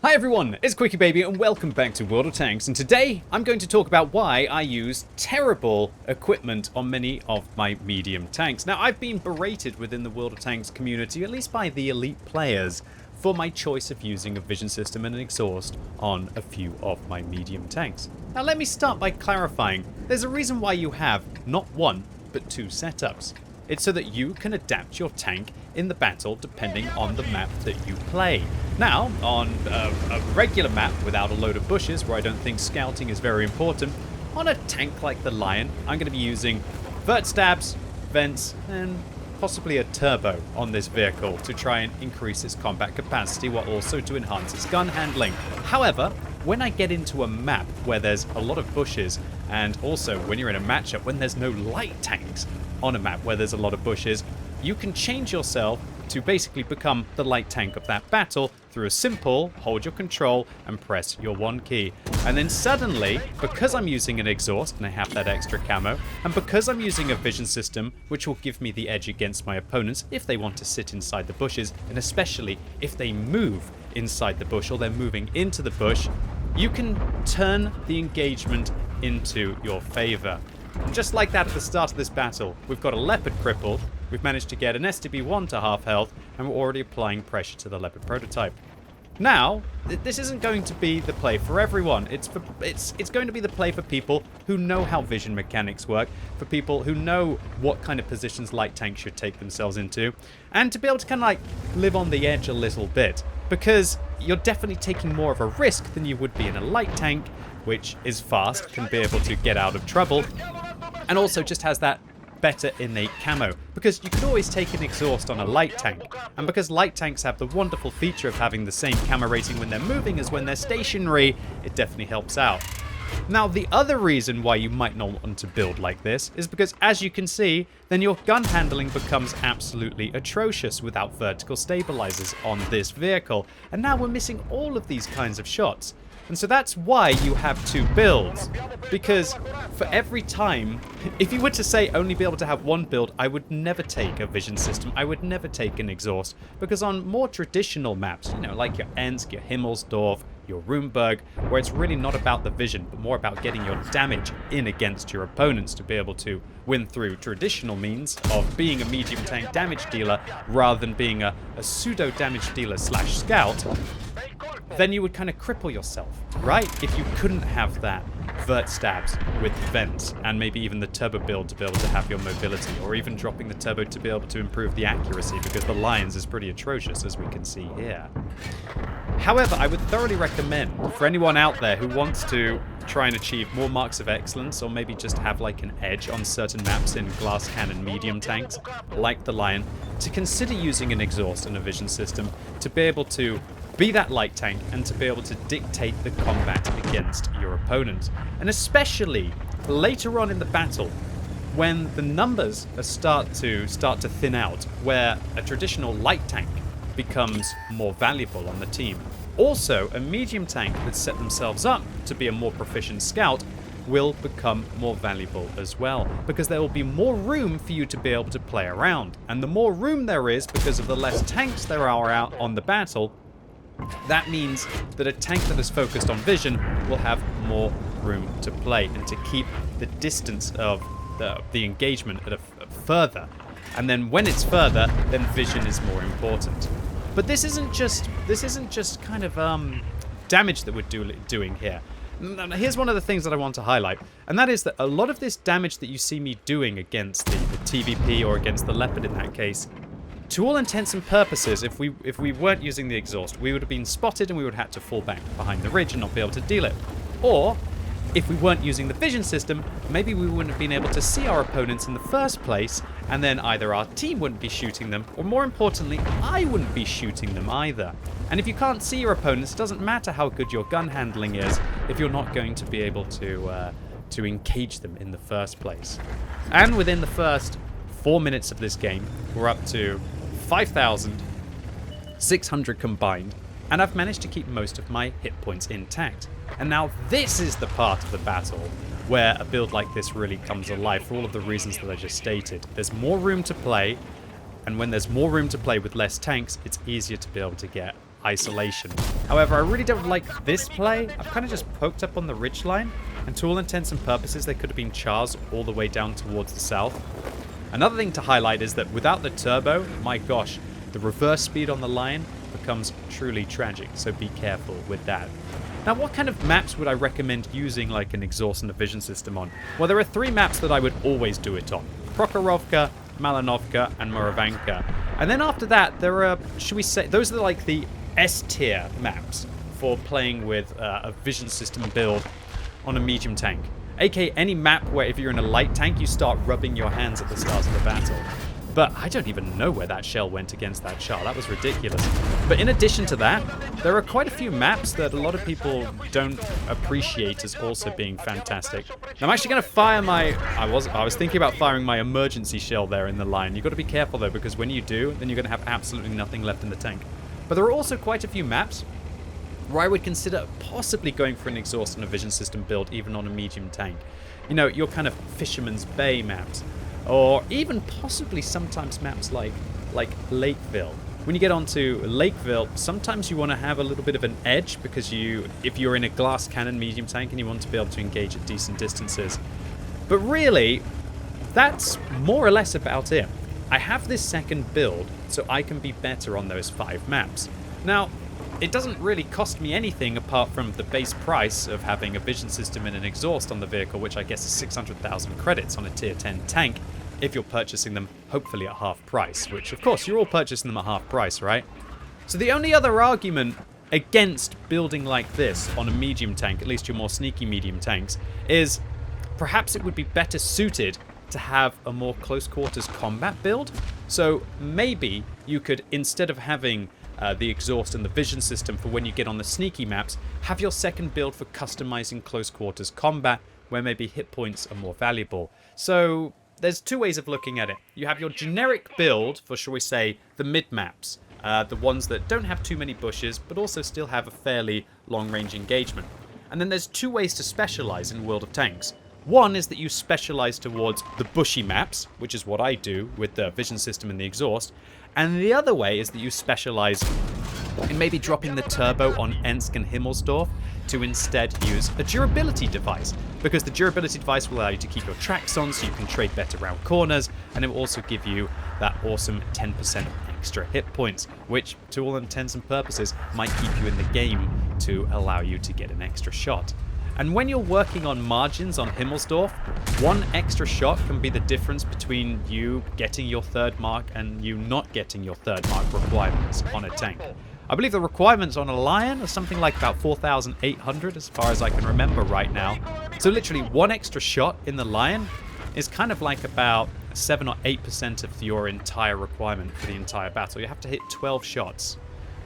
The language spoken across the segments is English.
Hi everyone, it's QuickyBaby and welcome back to World of Tanks, and today I'm going to talk about why I use terrible equipment on many of my medium tanks. Now, I've been berated within the World of Tanks community, at least by the elite players, for my choice of using a vision system and an exhaust on a few of my medium tanks. Now let me start by clarifying, there's a reason why you have not one, but two setups. It's so that you can adapt your tank in the battle depending on the map that you play. Now, on a regular map without a load of bushes, where I don't think scouting is very important, on a tank like the Lion, I'm going to be using vert stabs, vents, and possibly a turbo on this vehicle to try and increase its combat capacity while also to enhance its gun handling. However, when I get into a map where there's a lot of bushes, and also when you're in a matchup when there's no light tanks on a map where there's a lot of bushes, you can change yourself to basically become the light tank of that battle through a simple hold your control and press your 1 key. And then suddenly, because I'm using an exhaust and I have that extra camo, and because I'm using a vision system which will give me the edge against my opponents if they want to sit inside the bushes, and especially if they move inside the bush or they're moving into the bush, you can turn the engagement into your favor. And just like that at the start of this battle, we've got a Leopard crippled, we've managed to get an STB-1 to half health, and we're already applying pressure to the Leopard prototype. Now, this isn't going to be the play for everyone. It's going to be the play for people who know how vision mechanics work, for people who know what kind of positions light tanks should take themselves into, and to be able to kind of like live on the edge a little bit. Because you're definitely taking more of a risk than you would be in a light tank, which is fast, can be able to get out of trouble, and also just has that better innate camo, because you could always take an exhaust on a light tank, and because light tanks have the wonderful feature of having the same camo rating when they're moving as when they're stationary, it definitely helps out. Now, the other reason why you might not want to build like this is because, as you can see, then your gun handling becomes absolutely atrocious without vertical stabilizers on this vehicle, and now we're missing all of these kinds of shots. And so that's why you have two builds, because for every time, if you were to say only be able to have one build, I would never take a vision system, I would never take an exhaust, because on more traditional maps, you know, like your Ensk, your Himmelsdorf, your Rumberg, where it's really not about the vision, but more about getting your damage in against your opponents to be able to win through traditional means of being a medium tank damage dealer rather than being a pseudo damage dealer slash scout, then you would kind of cripple yourself, right? If you couldn't have that vert stabs with vents and maybe even the turbo build to be able to have your mobility, or even dropping the turbo to be able to improve the accuracy, because the Lions is pretty atrocious, as we can see here. However, I would thoroughly recommend for anyone out there who wants to try and achieve more marks of excellence, or maybe just have like an edge on certain maps in glass cannon medium tanks like the Lion, to consider using an exhaust and a vision system to be able to be that light tank and to be able to dictate the combat against your opponent. And especially later on in the battle, when the numbers start to thin out, where a traditional light tank becomes more valuable on the team. Also, a medium tank that set themselves up to be a more proficient scout will become more valuable as well, because there will be more room for you to be able to play around. And the more room there is, because of the less tanks there are out on the battle, that means that a tank that is focused on vision will have more room to play and to keep the distance of the engagement at a further. And then when it's further, then vision is more important. But this isn't just kind of damage that we're doing here. Here's one of the things that I want to highlight, and that is that a lot of this damage that you see me doing against the TVP, or against the Leopard in that case, to all intents and purposes, if we weren't using the exhaust, we would have been spotted and we would have had to fall back behind the ridge and not be able to deal it. Or, if we weren't using the vision system, maybe we wouldn't have been able to see our opponents in the first place, and then either our team wouldn't be shooting them, or more importantly, I wouldn't be shooting them either. And if you can't see your opponents, it doesn't matter how good your gun handling is if you're not going to be able to engage them in the first place. And within the first 4 minutes of this game, we're up to 5,600 combined, and I've managed to keep most of my hit points intact. And now this is the part of the battle where a build like this really comes alive, for all of the reasons that I just stated. There's more room to play, and when there's more room to play with less tanks, it's easier to be able to get isolation. However, I really don't like this play. I've kind of just poked up on the ridgeline, and to all intents and purposes, they could have been chars all the way down towards the south. Another thing to highlight is that without the turbo, my gosh, the reverse speed on the line becomes truly tragic, so be careful with that. Now, what kind of maps would I recommend using like an exhaust and a vision system on? Well, there are 3 maps that I would always do it on. Prokhorovka, Malinovka, and Moravanka. And then after that, there are, should we say, those are like the S-tier maps for playing with a vision system build on a medium tank. AK, any map where if you're in a light tank, you start rubbing your hands at the start of the battle. But I don't even know where that shell went against that char. That was ridiculous. But in addition to that, there are quite a few maps that a lot of people don't appreciate as also being fantastic. Now, I'm actually going to fire my... I was thinking about firing my emergency shell there in the line. You've got to be careful, though, because when you do, then you're going to have absolutely nothing left in the tank. But there are also quite a few maps where I would consider possibly going for an exhaust and a vision system build, even on a medium tank. You know, your kind of Fisherman's Bay maps. Or even possibly sometimes maps like Lakeville. When you get onto Lakeville, sometimes you want to have a little bit of an edge because if you're in a glass cannon medium tank and you want to be able to engage at decent distances. But really, that's more or less about it. I have this second build so I can be better on those 5 maps. Now, it doesn't really cost me anything apart from the base price of having a vision system and an exhaust on the vehicle, which I guess is 600,000 credits on a tier 10 tank if you're purchasing them hopefully at half price, which of course you're all purchasing them at half price, right? So the only other argument against building like this on a medium tank, at least your more sneaky medium tanks, is perhaps it would be better suited to have a more close quarters combat build. So maybe you could, instead of having the exhaust and the vision system for when you get on the sneaky maps, have your second build for customizing close quarters combat, where maybe hit points are more valuable. So there's 2 ways of looking at it. You have your generic build for, shall we say, the mid maps, the ones that don't have too many bushes, but also still have a fairly long-range engagement. And then there's 2 ways to specialize in World of Tanks. One is that you specialize towards the bushy maps, which is what I do with the vision system and the exhaust. And the other way is that you specialize in maybe dropping the turbo on Ensk and Himmelsdorf to instead use a durability device, because the durability device will allow you to keep your tracks on so you can trade better around corners, and it will also give you that awesome 10% extra hit points, which to all intents and purposes might keep you in the game to allow you to get an extra shot. And when you're working on margins on Himmelsdorf, 1 extra shot can be the difference between you getting your 3rd mark and you not getting your 3rd mark requirements on a tank. I believe the requirements on a Lion are something like about 4,800 as far as I can remember right now. So literally 1 extra shot in the Lion is kind of like about 7 or 8% of your entire requirement for the entire battle. You have to hit 12 shots.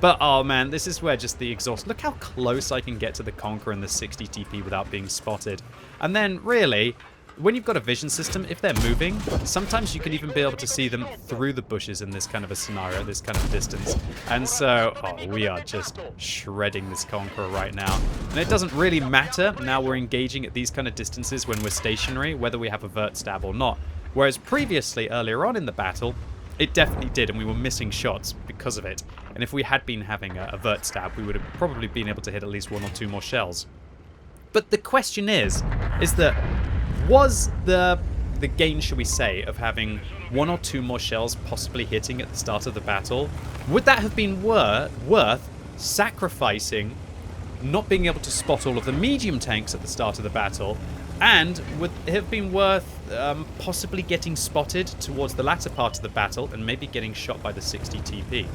But, oh man, this is where just the exhaust... Look how close I can get to the Conqueror and the 60 TP without being spotted. And then, really, when you've got a vision system, if they're moving, sometimes you can even be able to see them through the bushes in this kind of a scenario, this kind of distance. And so, oh, we are just shredding this Conqueror right now. And it doesn't really matter now we're engaging at these kind of distances when we're stationary, whether we have a vert stab or not. Whereas previously, earlier on in the battle, it definitely did, and we were missing shots because of it. And if we had been having a vert stab, we would have probably been able to hit at least 1 or 2 more shells. But the question is that was the gain, shall we say, of having 1 or 2 more shells possibly hitting at the start of the battle, would that have been worth sacrificing not being able to spot all of the medium tanks at the start of the battle, and would it have been worth possibly getting spotted towards the latter part of the battle and maybe getting shot by the 60 TP?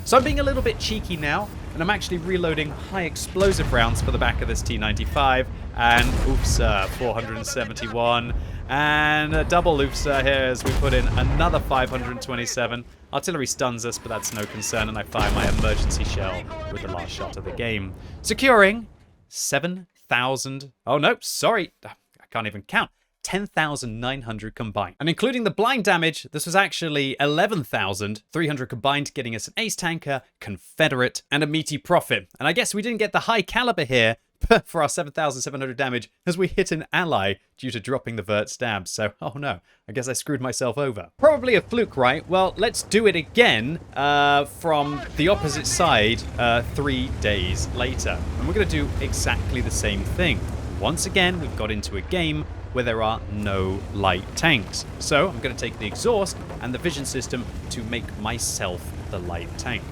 So I'm being a little bit cheeky now, and I'm actually reloading high explosive rounds for the back of this T95, and oops, 471, and a double oops here as we put in another 527. Artillery stuns us, but that's no concern, and I fire my emergency shell with the last shot of the game, securing 7,000. Oh no, sorry, I can't even count. 10,900 combined. And including the blind damage, this was actually 11,300 combined, getting us an ace tanker, Confederate, and a meaty profit. And I guess we didn't get the high caliber here for our 7,700 damage as we hit an ally due to dropping the vert stabs. So, oh no, I guess I screwed myself over. Probably a fluke, right? Well, let's do it again from the opposite side 3 days later. And we're going to do exactly the same thing. Once again, we've got into a game where there are no light tanks. So I'm going to take the exhaust and the vision system to make myself the light tank.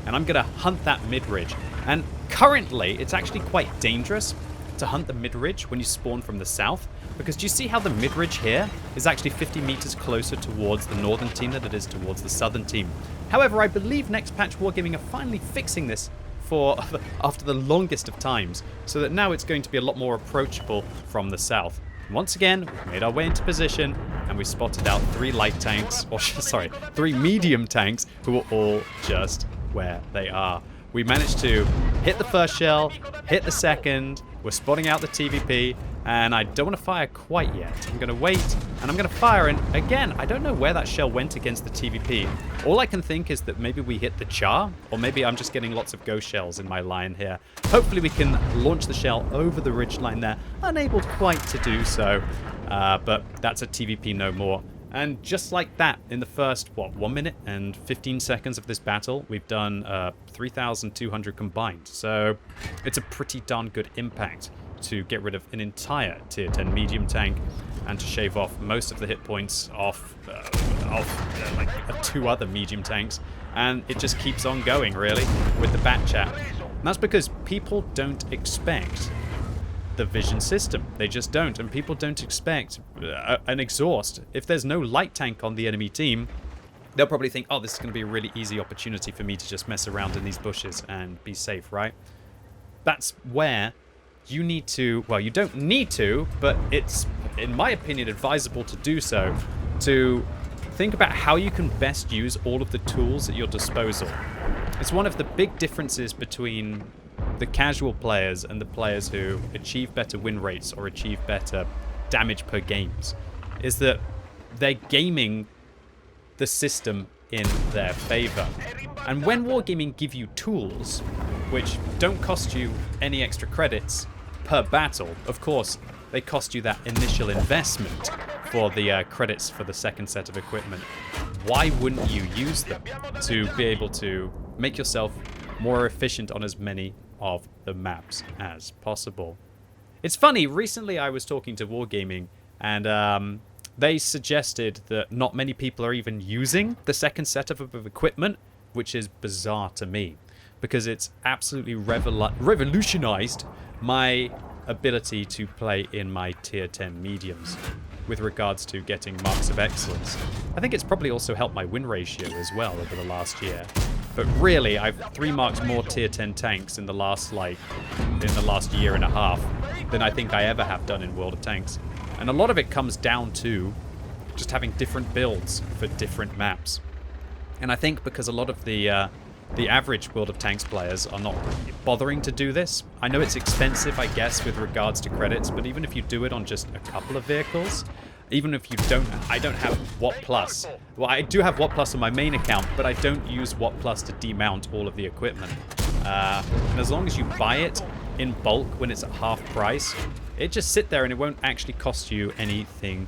And I'm going to hunt that mid-ridge. And currently, it's actually quite dangerous to hunt the mid-ridge when you spawn from the south. Because do you see how the mid-ridge here is actually 50 meters closer towards the northern team than it is towards the southern team? However, I believe next patch Wargaming are finally fixing this after the longest of times, so that now it's going to be a lot more approachable from the south. Once again, we've made our way into position, and we spotted out 3 light tanks, or sorry, 3 medium tanks, who are all just where they are. We managed to hit the first shell, hit the second, we're spotting out the TVP, and I don't want to fire quite yet. I'm going to wait, and I'm going to fire, and again, I don't know where that shell went against the TVP. All I can think is that maybe we hit the char, or maybe I'm just getting lots of ghost shells in my line here. Hopefully we can launch the shell over the ridgeline there. Unable quite to do so, but that's a TVP no more. And just like that, in the first, 1 minute and 15 seconds of this battle, we've done 3,200 combined. So it's a pretty darn good impact to get rid of an entire tier 10 medium tank and to shave off most of the hit points off like 2 other medium tanks. And it just keeps on going, really, with the bat chat. And that's because people don't expect the vision system. They just don't, and people don't expect an exhaust. If there's no light tank on the enemy team, they'll probably think, oh, this is going to be a really easy opportunity for me to just mess around in these bushes and be safe, right? That's where you need to, well, you don't need to, but it's, in my opinion, advisable to do so, to think about how you can best use all of the tools at your disposal. It's one of the big differences between the casual players and the players who achieve better win rates or achieve better damage per games, is that they're gaming the system in their favor. And when Wargaming give you tools which don't cost you any extra credits per battle, of course they cost you that initial investment for the credits for the second set of equipment, why wouldn't you use them to be able to make yourself more efficient on as many of the maps as possible? It's funny, recently I was talking to Wargaming, and they suggested that not many people are even using the second setup of equipment, which is bizarre to me, because it's absolutely revolutionized my ability to play in my tier 10 mediums with regards to getting marks of excellence. I think it's probably also helped my win ratio as well over the last year. But really, I've 3 marks more tier 10 tanks in the last year and a half than I think I ever have done in World of Tanks. And a lot of it comes down to just having different builds for different maps. And I think because a lot of the average World of Tanks players are not bothering to do this. I know it's expensive, I guess, with regards to credits, but even if you do it on just a couple of vehicles, even if you don't, I don't have Watt Plus. Well, I do have Watt Plus on my main account, but I don't use Watt Plus to demount all of the equipment. And as long as you buy it in bulk when it's at half price, it just sit there and it won't actually cost you anything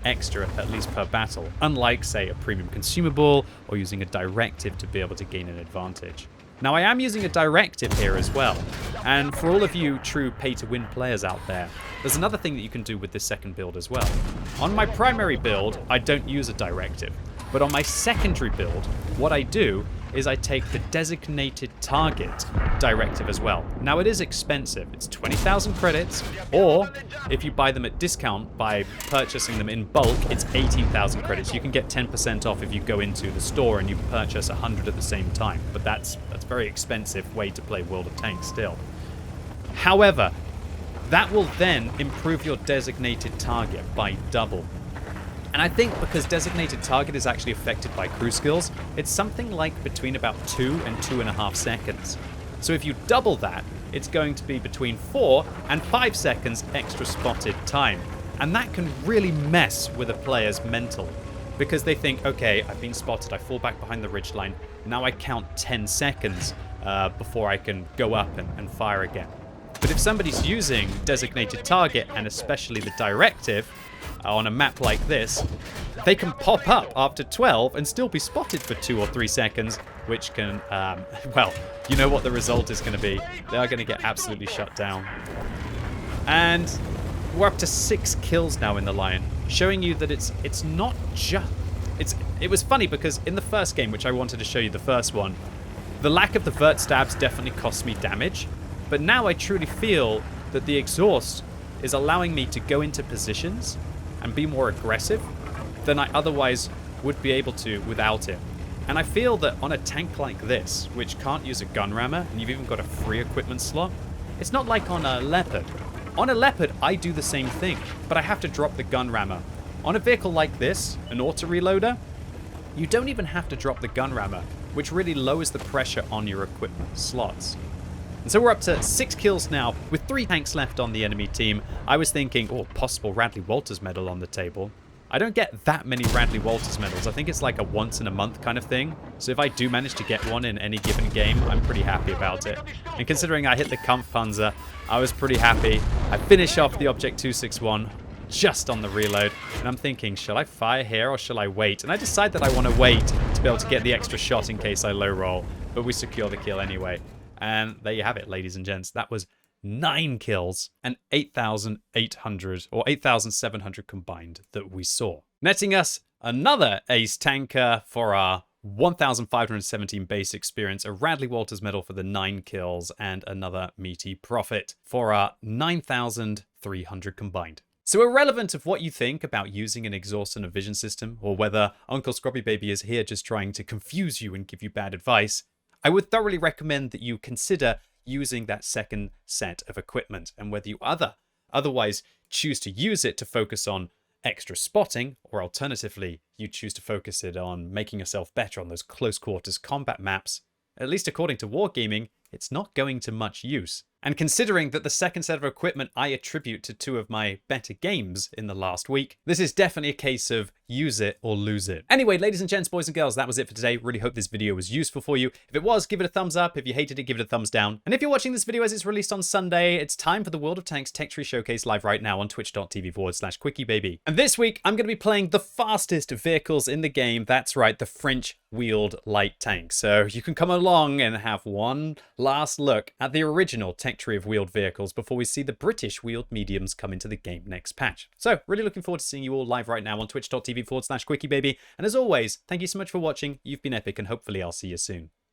extra, at least per battle, unlike, say, a premium consumable or using a directive to be able to gain an advantage. Now, I am using a directive here as well, and for all of you true pay-to-win players out there, there's another thing that you can do with this second build as well. On my primary build, I don't use a directive, but on my secondary build, what I do is I take the designated target directive as well. Now, it is expensive. It's 20,000 credits, or if you buy them at discount by purchasing them in bulk, it's 18,000 credits. You can get 10% off if you go into the store and you purchase 100 at the same time, but that's a very expensive way to play World of Tanks still. However, that will then improve your designated target by double. And I think because designated target is actually affected by crew skills, it's something like between about 2 and 2.5 seconds. So if you double that, it's going to be between 4 and 5 seconds extra spotted time. And that can really mess with a player's mental, because they think, okay, I've been spotted, I fall back behind the ridgeline, now I count 10 seconds before I can go up and fire again. But if somebody's using designated target, and especially the directive, on a map like this, they can pop up after 12 and still be spotted for 2 or 3 seconds, which can, well, you know what the result is going to be. They are going to get absolutely shut down. And we're up to 6 kills now in the line, showing you that it's not just... It was funny because in the first game, which I wanted to show you, the first one, the lack of the vert stabs definitely cost me damage. But now I truly feel that the exhaust is allowing me to go into positions and be more aggressive than I otherwise would be able to without it. And I feel that on a tank like this, which can't use a gun rammer, and you've even got a free equipment slot, it's not like on a Leopard. On a Leopard, I do the same thing, but I have to drop the gun rammer. On a vehicle like this, an auto-reloader, you don't even have to drop the gun rammer, which really lowers the pressure on your equipment slots. And so we're up to 6 kills now, with 3 tanks left on the enemy team. I was thinking, oh, possible Radley Walters medal on the table. I don't get that many Radley Walters medals. I think it's like a once in a month kind of thing. So if I do manage to get one in any given game, I'm pretty happy about it. And considering I hit the Kampfpanzer, I was pretty happy. I finish off the Object 261 just on the reload. And I'm thinking, shall I fire here or shall I wait? And I decide that I want to wait to be able to get the extra shot in case I low roll. But we secure the kill anyway. And there you have it, ladies and gents. That was 9 kills and 8,800 or 8,700 combined that we saw, netting us another ace tanker for our 1,517 base experience, a Radley Walters medal for the 9 kills, and another meaty profit for our 9,300 combined. So irrelevant of what you think about using an exhaust and a vision system, or whether Uncle QuickyBaby is here just trying to confuse you and give you bad advice, I would thoroughly recommend that you consider using that second set of equipment, and whether you otherwise choose to use it to focus on extra spotting, or alternatively you choose to focus it on making yourself better on those close quarters combat maps, at least according to Wargaming, it's not going to much use. And considering that the second set of equipment I attribute to 2 of my better games in the last week, this is definitely a case of use it or lose it. Anyway, ladies and gents, boys and girls, that was it for today. Really hope this video was useful for you. If it was, give it a thumbs up. If you hated it, give it a thumbs down. And if you're watching this video as it's released on Sunday, it's time for the World of Tanks Tech Tree Showcase live right now on twitch.tv/QuickyBaby. And this week, I'm going to be playing the fastest vehicles in the game. That's right, the French wheeled light tank. So you can come along and have one last look at the original tech tree of wheeled vehicles before we see the British wheeled mediums come into the game next patch. So really looking forward to seeing you all live right now on twitch.tv/QuickyBaby. And as always, thank you so much for watching. You've been epic, and hopefully I'll see you soon.